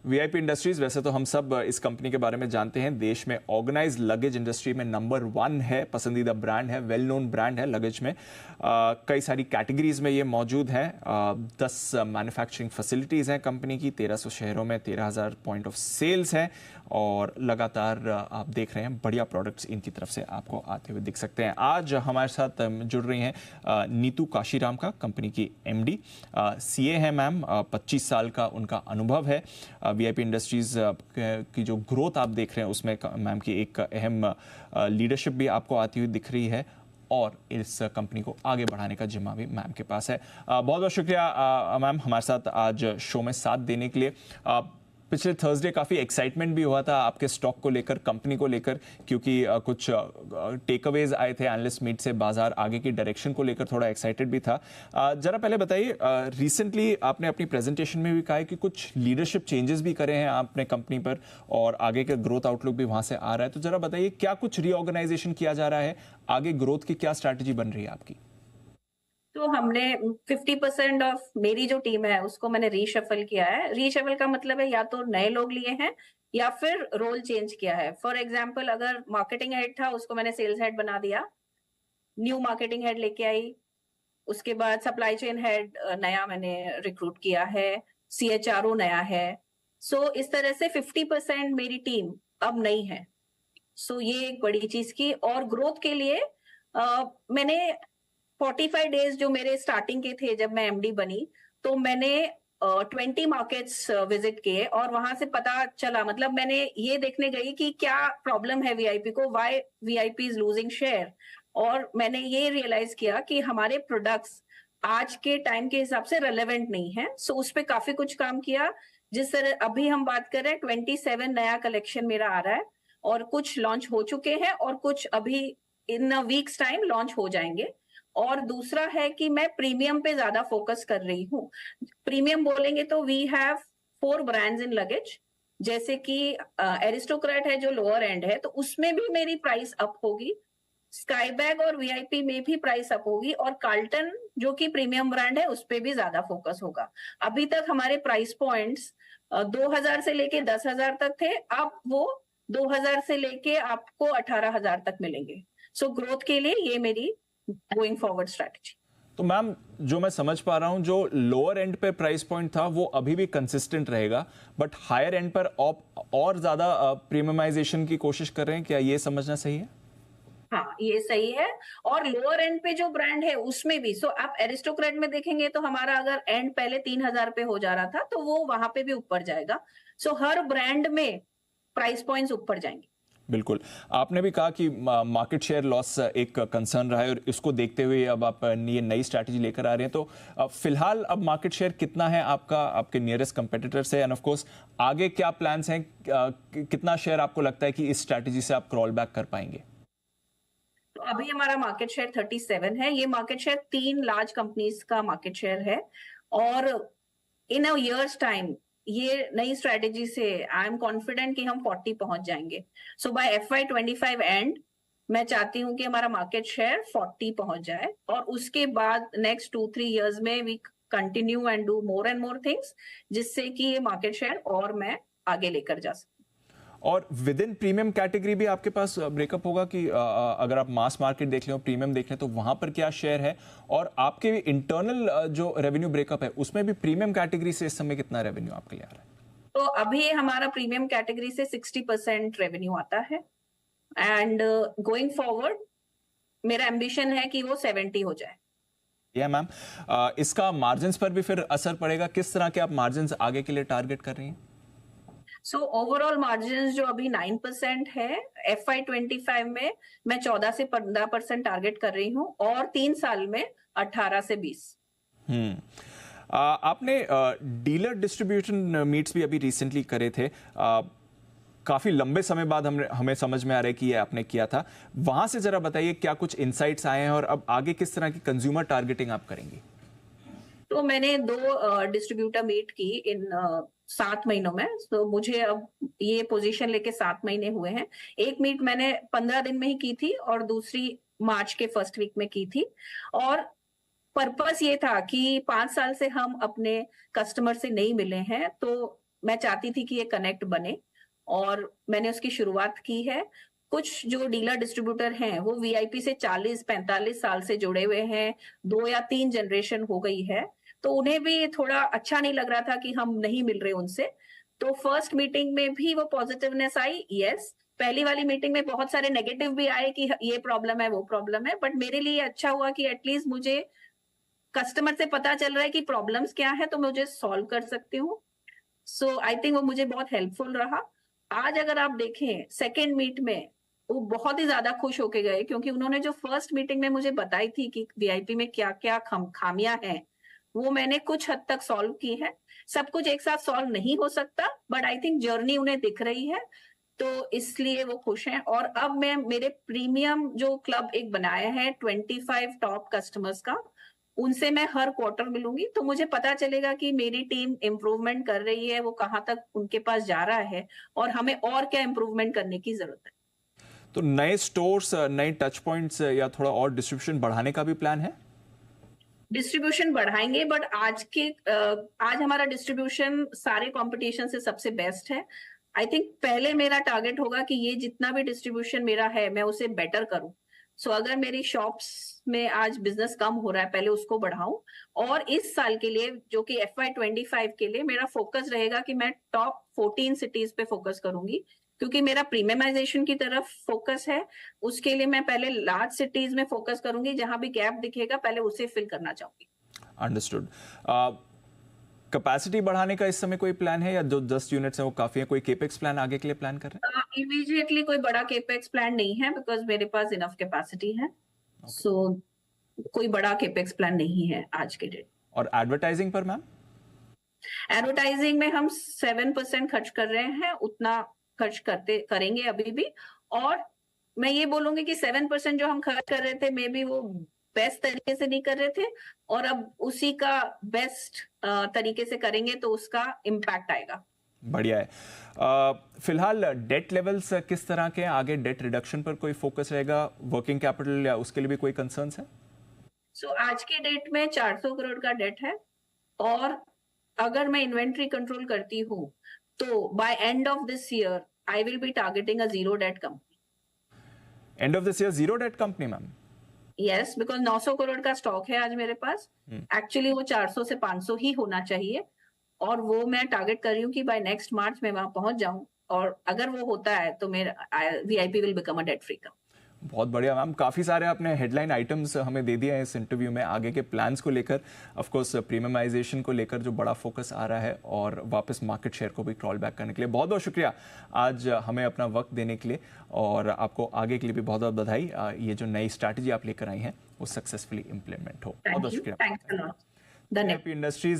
VIP industries, वैसे तो हम सब इस कंपनी के बारे में जानते हैं, देश में ऑर्गेनाइज लगेज इंडस्ट्री में नंबर 1 है, पसंदीदा ब्रांड है, वेल नोन ब्रांड है लगेज में। कई सारी कैटेगरीज में ये मौजूद है। 10 मैन्युफैक्चरिंग फैसिलिटीज़ हैं कंपनी की, 1300 शहरों में 13,000 पॉइंट ऑफ सेल्स हैं और लगातार आप देख रहे हैं बढ़िया प्रोडक्ट्स इनकी तरफ से आपको आते हुए दिख सकते हैं। आज हमारे साथ जुड़ रही हैं नीतू काशीराम का, कंपनी की एमडी, सीए है मैम, 25 साल का उनका अनुभव है। वीआईपी इंडस्ट्रीज की जो ग्रोथ आप देख रहे हैं उसमें मैम की एक अहम लीडरशिप भी आपको आती हुई दिख रही है और इस कंपनी को आगे बढ़ाने का जिम्मा भी मैम के पास है। बहुत बहुत शुक्रिया मैम हमारे साथ आज शो में साथ देने के लिए। पिछले थर्सडे काफ़ी एक्साइटमेंट भी हुआ था आपके स्टॉक को लेकर, कंपनी को लेकर, क्योंकि कुछ टेक अवेज आए थे एनालिस्ट मीट से, बाजार आगे की डायरेक्शन को लेकर थोड़ा एक्साइटेड भी था। जरा पहले बताइए, रिसेंटली आपने अपनी प्रेजेंटेशन में भी कहा है कि कुछ लीडरशिप चेंजेस भी करे हैं आपने कंपनी पर और आगे का ग्रोथ आउटलुक भी वहां से आ रहा है, तो जरा बताइए क्या कुछ रीऑर्गेनाइजेशन किया जा रहा है, आगे ग्रोथ की क्या स्ट्रैटेजी बन रही है आपकी? तो हमने 50% ऑफ मेरी जो टीम है उसको मैंने रीशफल किया है। रीशफल का मतलब है या तो नए लोग लिए हैं या फिर रोल चेंज किया है। फॉर एग्जाम्पल, अगर मार्केटिंग हेड था उसको मैंने सेल्स हेड बना दिया, न्यू मार्केटिंग हेड लेके आई। उसके बाद सप्लाई चेन हेड नया मैंने रिक्रूट किया है, सीएचआरओ नया है। सो इस तरह से 50% मेरी टीम अब नई है। सो ये एक बड़ी चीज की। और ग्रोथ के लिए मैंने 45 डेज जो मेरे स्टार्टिंग के थे जब मैं एमडी बनी, तो मैंने 20 मार्केट्स विजिट किए और वहां से पता चला, मतलब मैंने ये देखने गई कि क्या प्रॉब्लम है वीआईपी को, why VIP is losing share. और मैंने ये रियलाइज किया कि हमारे प्रोडक्ट्स आज के टाइम के हिसाब से रेलेवेंट नहीं है। सो उस पर काफी कुछ काम किया। जिस तरह अभी हम बात कर रहे हैं, 27 नया कलेक्शन मेरा आ रहा है और कुछ लॉन्च हो चुके हैं और कुछ अभी इन अ वीक्स टाइम लॉन्च हो जाएंगे। और दूसरा है कि मैं प्रीमियम पे ज्यादा फोकस कर रही हूँ। प्रीमियम बोलेंगे तो we have 4 brands in luggage, जैसे कि एरिस्टोक्रेट है जो लोअर एंड है, तो उसमें भी मेरी प्राइस अप होगी। स्काई बैग और वीआईपी में भी प्राइस अप होगी और कार्ल्टन जो कि प्रीमियम ब्रांड है उस पे भी ज्यादा फोकस होगा। अभी तक हमारे प्राइस पॉइंट्स 2,000 से लेके 10,000 तक थे, अब वो 2,000 से लेके आपको 18,000 तक मिलेंगे। सो ग्रोथ के लिए ये मेरी गोइंग फॉरवर्ड स्ट्रैटेजी। तो मैम, जो मैं समझ पा रहा हूं, जो लोअर एंड पे प्राइस पॉइंट था वो अभी भी कंसिस्टेंट रहेगा, बट हायर एंड पर और ज्यादा प्रीमियमाइजेशन की कोशिश कर रहे हैं, क्या ये समझना सही है? हाँ, ये सही है। और लोअर एंड पे जो ब्रांड है उसमें भी, सो आप एरिस्टोक्रेट में देखेंगे तो हमारा अगर एंड पहले 3,000 पे हो जा रहा था तो वो वहां पे भी ऊपर जाएगा। सो हर ब्रांड में प्राइस पॉइंट्स ऊपर जाएंगे। बिल्कुल। आपने भी कहा कि मार्केट शेयर लॉस एक कंसर्न रहा है और इसको देखते हुए अब आप ये नई स्ट्रैटेजी लेकर आ रहे हैं, तो फिलहाल अब मार्केट शेयर कितना है आपका, आपके नियरेस्ट कंपेटिटर से, एंड ऑफ कोर्स आगे क्या प्लान्स हैं, कितना शेयर आपको लगता है कि इस स्ट्रैटेजी से आप क्रॉल बैक कर पाएंगे? तो अभी हमारा मार्केट शेयर 37 है। ये मार्केट शेयर 3 लार्ज कंपनीज का मार्केट शेयर है और इन अ ईयर्स टाइम ये नई स्ट्रेटेजी से आई एम कॉन्फिडेंट कि हम 40 पहुंच जाएंगे। सो बाय FY25 एंड मैं चाहती हूं कि हमारा मार्केट शेयर 40 पहुंच जाए और उसके बाद नेक्स्ट 2-3 इयर्स में we continue and do more and more things, जिससे कि ये मार्केट शेयर और मैं आगे लेकर जा सकूं। और विद इन प्रीमियम कैटेगरी भी आपके पास ब्रेकअप होगा कि अगर आप मास मार्केट देख लें और प्रीमियम देख लें तो वहां पर क्या शेयर है, और आपके इंटरनल जो रेवेन्यू ब्रेकअप है उसमें भी प्रीमियम कैटेगरी से इस समय कितना रेवेन्यू आपके लिए आ रहा है? तो अभी हमारा प्रीमियम कैटेगरी से 60% रेवेन्यू आता है एंड गोइंग फॉरवर्ड मेरा एम्बिशन है कि वो 70 हो जाए। या मैम, इसका मार्जिन्स पर भी फिर असर पड़ेगा, किस तरह के आप मार्जिन्स आगे के लिए टारगेट कर रही हैं? सो ओवरऑल मार्जिन जो अभी 9% है, FY25 में मैं 14 से 15% टारगेट कर रही हूँ और 3 साल में 18 से 20। आपने डीलर डिस्ट्रीब्यूशन मीट्स भी अभी रिसेंटली करे थे, काफी लंबे समय बाद हमें समझ में आ रहा है कि ये आपने किया था। वहां से जरा बताइए क्या कुछ इनसाइट्स आए हैं और अब आगे किस तरह की कंज्यूमर टारगेटिंग आप करेंगी? तो मैंने 2 डिस्ट्रीब्यूटर मीट की इन 7 महीनों में। तो मुझे अब ये पोजीशन लेके 7 महीने हुए हैं। एक मीट मैंने 15 दिन में ही की थी और दूसरी मार्च के फर्स्ट वीक में की थी। और पर्पस ये था कि 5 साल से हम अपने कस्टमर से नहीं मिले हैं, तो मैं चाहती थी कि ये कनेक्ट बने और मैंने उसकी शुरुआत की है। कुछ जो डीलर डिस्ट्रीब्यूटर हैं वो वीआईपी से 40-45 साल से जुड़े हुए हैं, 2 या 3 जनरेशन हो गई है, तो उन्हें भी थोड़ा अच्छा नहीं लग रहा था कि हम नहीं मिल रहे उनसे। तो फर्स्ट मीटिंग में भी वो पॉजिटिवनेस आई, यस। पहली वाली मीटिंग में बहुत सारे नेगेटिव भी आए कि ये प्रॉब्लम है, वो प्रॉब्लम है, बट मेरे लिए अच्छा हुआ कि एटलीस्ट मुझे कस्टमर से पता चल रहा है कि प्रॉब्लम्स क्या है, तो मैं मुझे सॉल्व कर सकती हूँ। सो आई थिंक वो मुझे बहुत हेल्पफुल रहा। आज अगर आप देखें सेकेंड मीट में वो बहुत ही ज्यादा खुश होके गए, क्योंकि उन्होंने जो फर्स्ट मीटिंग में मुझे बताई थी कि वीआईपी में क्या क्या खामियां हैं, वो मैंने कुछ हद तक सॉल्व की है। सब कुछ एक साथ सॉल्व नहीं हो सकता, बट आई थिंक जर्नी उन्हें दिख रही है, तो इसलिए वो खुश हैं। और अब मैं मेरे प्रीमियम जो क्लब एक बनाया है 25 टॉप कस्टमर्स का, उनसे मैं हर क्वार्टर मिलूंगी, तो मुझे पता चलेगा कि मेरी टीम इम्प्रूवमेंट कर रही है, वो कहाँ तक उनके पास जा रहा है और हमें और क्या इम्प्रूवमेंट करने की जरूरत है। तो नए स्टोर्स, नए टच पॉइंट्स या थोड़ा और डिस्ट्रीब्यूशन बढ़ाने का भी प्लान है? डिस्ट्रीब्यूशन बढ़ाएंगे, बट आज हमारा डिस्ट्रीब्यूशन सारे कंपटीशन से सबसे बेस्ट है। आई थिंक पहले मेरा टारगेट होगा कि ये जितना भी डिस्ट्रीब्यूशन मेरा है मैं उसे बेटर करूं। सो अगर मेरी शॉप्स में आज बिजनेस कम हो रहा है, पहले उसको बढ़ाऊं। और इस साल के लिए जो कि FY25 के लिए मेरा फोकस रहेगा कि मैं टॉप 14 सिटीज पे फोकस करूंगी, क्योंकि मेरा प्रीमियमाइजेशन की तरफ फोकस है। उसके लिए मैं पहले लार्ज सिटीज में फोकस करूंगी, जहां भी गैप दिखेगा पहले उसे फिल करना चाहूंगी। अंडरस्टूड। कैपेसिटी बढ़ाने का इस समय कोई प्लान है, या जो 10 यूनिट्स हैं वो काफी है? कोई केपेक्स प्लान आगे के लिए प्लान कर रहे हैं? इमीडिएटली कोई बड़ा केपेक्स प्लान नहीं है, बिकॉज मेरे पास इनफ कैपेसिटी है। सो कोई बड़ा केपेक्स प्लान नहीं है आज के डेट। और एडवर्टाइजिंग पर मैम? एडवर्टाइजिंग में हम 7% खर्च कर रहे हैं, उतना खर्च करेंगे अभी भी। और मैं ये बोलूंगी कि 7% जो हम खर्च कर रहे थे, मे बी वो बेस्ट तरीके से नहीं कर रहे थे, और अब उसी का बेस्ट तरीके से करेंगे तो उसका इम्पैक्ट आएगा। बढ़िया है। फिलहाल डेट लेवल्स किस तरह के हैं? आगे डेट रिडक्शन पर कोई फोकस रहेगा? वर्किंग कैपिटल या उसके लिए भी कोई कंसर्न्स है? सो आज के डेट में 400 करोड़ का डेट है, और अगर मैं इन्वेंट्री कंट्रोल करती हूँ तो by end of this year I will be targeting a zero debt company. End of this year zero debt company ma'am? Yes, because 900 crore का स्टॉक है आज मेरे पास। एक्चुअली वो 400 से 500 ही होना चाहिए, और वो मैं टारगेट कर रही हूँ कि बाय नेक्स्ट मार्च में वहां पहुंच जाऊं, और अगर वो होता है तो मेरा VIP will become a debt free company. बहुत बढ़िया मैम, काफ़ी सारे आपने हेडलाइन आइटम्स हमें दे दिए हैं इस इंटरव्यू में, आगे के प्लान्स को लेकर, ऑफ कोर्स प्रीमियमाइजेशन को लेकर जो बड़ा फोकस आ रहा है, और वापस मार्केट शेयर को भी क्रॉल बैक करने के लिए। बहुत बहुत शुक्रिया आज हमें अपना वक्त देने के लिए, और आपको आगे के लिए भी बहुत बहुत बधाई। ये जो नई स्ट्रैटेजी आप लेकर आई हैं वो सक्सेसफुली इंप्लीमेंट हो। बहुत बहुत शुक्रिया। Thanks a lot. धन्यवाद। इंडस्ट्रीज